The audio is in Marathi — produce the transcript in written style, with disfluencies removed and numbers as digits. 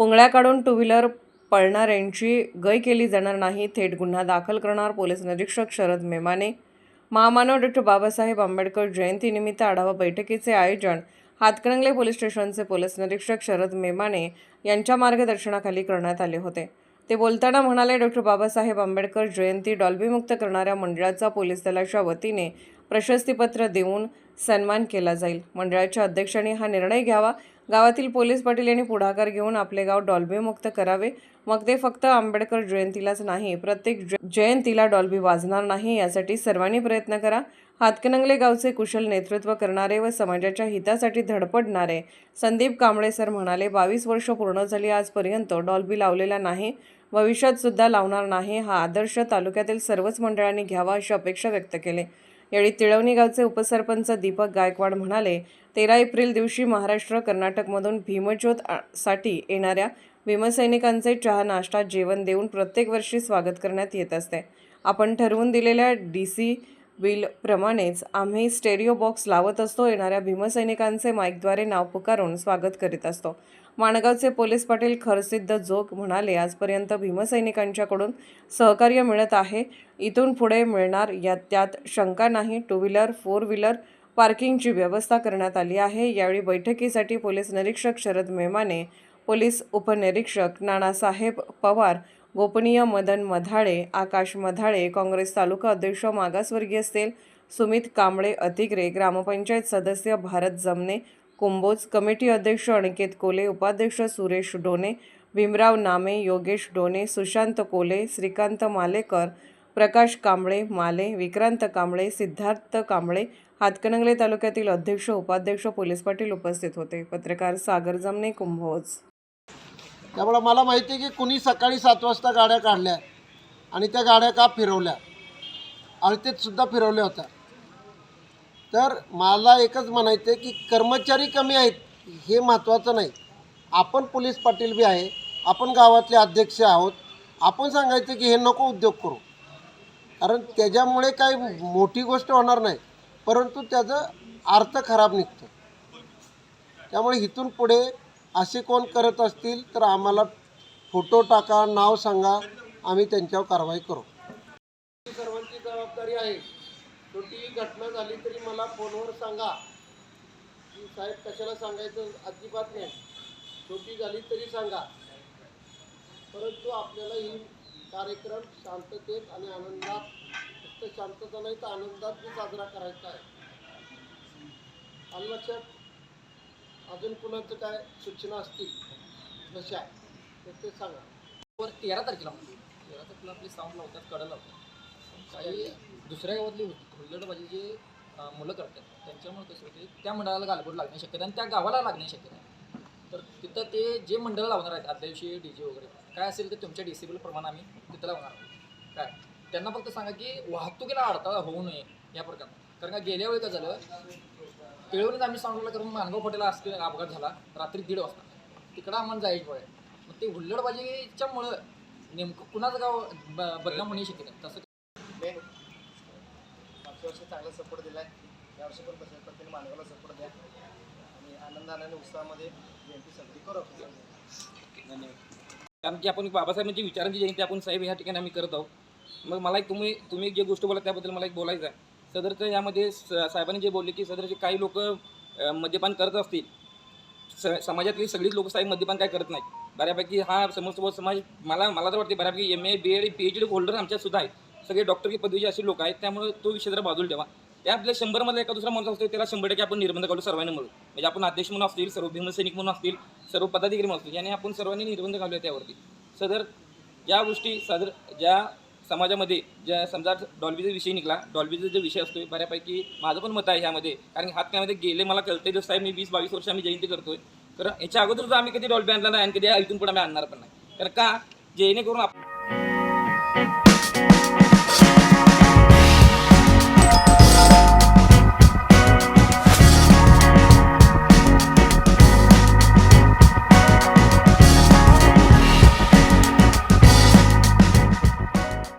मुंगळ्या काढून टू व्हीलर पळणाऱ्यांची गय केली जाणार नाही, थेट गुन्हा दाखल करणार पोलीस निरीक्षक शरद मेमाने। महामानव डॉ. बाबासाहेब आंबेडकर जयंतीनिमित्त आढावा बैठकीचे आयोजन हातकणंगले पोलीस स्टेशनचे पोलीस निरीक्षक शरद मेमाने यांच्या मार्गदर्शनाखाली करण्यात आले होते। ते बोलताना म्हणाले, डॉ. बाबासाहेब आंबेडकर जयंती डॉल्बीमुक्त करणाऱ्या मंडळाचा पोलीस दलाच्या वतीने प्रशस्तीपत्र देऊन सन्मान केला जाईल। मंडळाच्या अध्यक्षांनी हा निर्णय घ्यावा। गावातील पोलीस पाटील यांनी पुढाकार घेऊन आपले गाव डॉल्बीमुक्त करावे। मग ते फक्त आंबेडकर जयंतीलाच नाही, प्रत्येक जयंतीला डॉल्बी वाजणार नाही, यासाठी सर्वांनी प्रयत्न करा। हातकणंगले गावचे कुशल नेतृत्व करणारे व समाजाच्या हितासाठी धडपडणारे संदीप कांबळे सर म्हणाले, 22 वर्ष पूर्ण झाली, आजपर्यंत डॉल्बी लावलेला नाही, भविष्यात सुद्धा लावणार नाही। हा आदर्श तालुक्यातील सर्वच मंडळांनी घ्यावा, अशी अपेक्षा व्यक्त केली। यावेळी तिळवणी गावचे उपसरपंच दीपक गायकवाड म्हणाले, 13 एप्रिल दिवशी महाराष्ट्र कर्नाटकमधून भीमज्योत साठी येणाऱ्या भीमसैनिकांचे चहा नाश्ता जेवण देऊन प्रत्येक वर्षी स्वागत करण्यात येत असते। आपण ठरवून दिलेल्या DC बिल प्रमाणेच आम्ही स्टेरिओ बॉक्स लावत असतो। येणाऱ्या भीमसैनिकांचे माईकद्वारे नाव पुकारून स्वागत करीत असतो। माणगावचे पोलीस पाटील खरसिद्ध जोग म्हणाले, आजपर्यंत भीमसैनिकांच्याकडून सहकार्य मिळत आहे, इथून पुढे मिळणार त्यात शंका नाही। टू व्हीलर 4 व्हीलर पार्किंगची व्यवस्था करण्यात आली आहे। यावेळी बैठकीसाठी पोलीस निरीक्षक शरद मेमाने, पोलीस उपनिरीक्षक नानासाहेब पवार, गोपनीय मदन मधाळे, आकाश मधाळे, काँग्रेस तालुका अध्यक्ष मागासवर्गीय सेल सुमित कांबळे अतिग्रे, ग्रामपंचायत सदस्य भारत जमने कुंभोज, कमिटी अध्यक्ष अनिकेत कोले, उपाध्यक्ष सुरेश डोने, भीमराव नामे, योगेश डोने, सुशांत कोले, श्रीकांत मालेकर, प्रकाश कांबळे माले, विक्रांत कांबळे, सिद्धार्थ कांबळे, हातकणंगले तालुक्यातील अध्यक्ष उपाध्यक्ष पोलीस पाटील उपस्थित होते। पत्रकार सागर जमने, कुंभोज। त्यामुळे मला माहिती आहे की कुणी सकाळी 7 वाजता गाड्या काढल्या आणि त्या गाड्या का फिरवल्या, अळतेत सुद्धा फिरवल्या होत्या। तर मला एकच म्हणायचं आहे की कर्मचारी कमी आहेत हे महत्त्वाचं नाही, आपण पोलीस पाटील बी आहे, आपण गावातले अध्यक्ष आहोत, आपण सांगायचं की हे नको उद्योग करू, कारण त्याच्यामुळे काही मोठी गोष्ट होणार नाही, परंतु त्याचा अर्थ खराब निघतो। त्यामुळे इथून पुढे असे कोण करत असतील तर आम्हाला फोटो टाका, नाव सांगा, आम्ही त्यांच्यावर कारवाई करू। सर्वांची जबाबदारी आहे। छोटी घटना झाली तरी मला फोनवर सांगा की साहेब कशाला सांगायचं, अजिबात नाही, छोटी झाली तरी सांगा, परंतु आपल्याला ही कार्यक्रम शांततेत आणि आनंदात, फक्त शांतता नाही तर आनंदात बी साजरा करायचा आहे। आलं लक्षात? अजून कुणाचं काय सूचना असतील तशा तर ते सांगा। 13 तारखेला आपली साऊंड लावतात, कडं लावतात, काही दुसऱ्या गावातली हुल्लडबाजी जे मुलं करतात त्यांच्यामुळे कसं होते, त्या मंडळाला गालबोट लागण्याची शक्यता आणि त्या गावाला लागण्याची शक्यता आहे। तर तिथं ते जे मंडळ लावणार आहेत आदल्या दिवशी DJ वगैरे काय असेल तर तुमच्या डेसिबल प्रमाणे आम्ही तिथं लावणार आहोत। काय त्यांना फक्त सांगा की वाहतुकीला अडथळा होऊ नये या प्रकारे, कारण का गेल्या वेळी काय झालं, तिळवणीत आम्ही साऊंडला करून मानगाव फटेला असते अपघात झाला रात्री 1:30 वाजता, तिकडं आम्हाला जायचं आहे। मग ते हुल्लडबाजीच्यामुळं नेमकं कुणाचं गाव बदनाम होण्याची शक्यता आहे। तसं मागच्या वर्षी चांगला सपोर्ट दिला आहे, यावर्षी पण तसं पद्धतीने मानगावला सपोर्ट द्या आणि आनंदाने उत्साहामध्ये जयंती साजरी करू। धन्यवाद। कारण की आपण बाबासाहेबांची विचारांची जयंती आपण साहेब ह्या ठिकाणी आम्ही करत आहोत। मग मला एक तुम्ही जे गोष्ट बोला त्याबद्दल मला एक बोलायचं आहे। सदरचं यामध्ये साहेबांनी जे बोलले की सदरचे काही लोक मद्यपान करत असतील, समाजातली सगळीच लोक साहेब मद्यपान काय करत नाहीत बऱ्यापैकी। हा समोर समाज मला तर वाटते बऱ्यापैकी MA BEd PhD होल्डर आमच्यात सुद्धा आहेत, सगळे डॉक्टर की पदवीचे असे लोक आहेत। त्यामुळे तो विषय जरा बाजूला ठेवा। त्या आपल्या 100 मधला एका दुसरा माणूस असतो त्याला 100% आपण निर्बंध काढू सर्वांनी मिळून, म्हणजे आपण अध्यक्ष म्हणून असतील, सर्व भीमसैनिक म्हणून असतील, सर्व पदाधिकारी म्हणून असतील, याने आपण सर्वांनी निर्बंध घालूया त्यावरती। सदर ज्या गोष्टी ज्या समाजामध्ये ज्या समजा डॉल्बीचा विषय निघाला, डॉल्बीचा जो विषय असतो बऱ्यापैकी माझं पण मत आहे ह्यामध्ये, कारण हातकणंगलेमध्ये गेले मला कळते जसं साहेब मी 20-22 वर्ष आम्ही जयंती करतोय, तर याच्या अगोदर आम्ही कधी डॉल्बी आणला नाही आणि कधी इथून पुढे आम्ही आणणार पण नाही, तर का जेणेकरून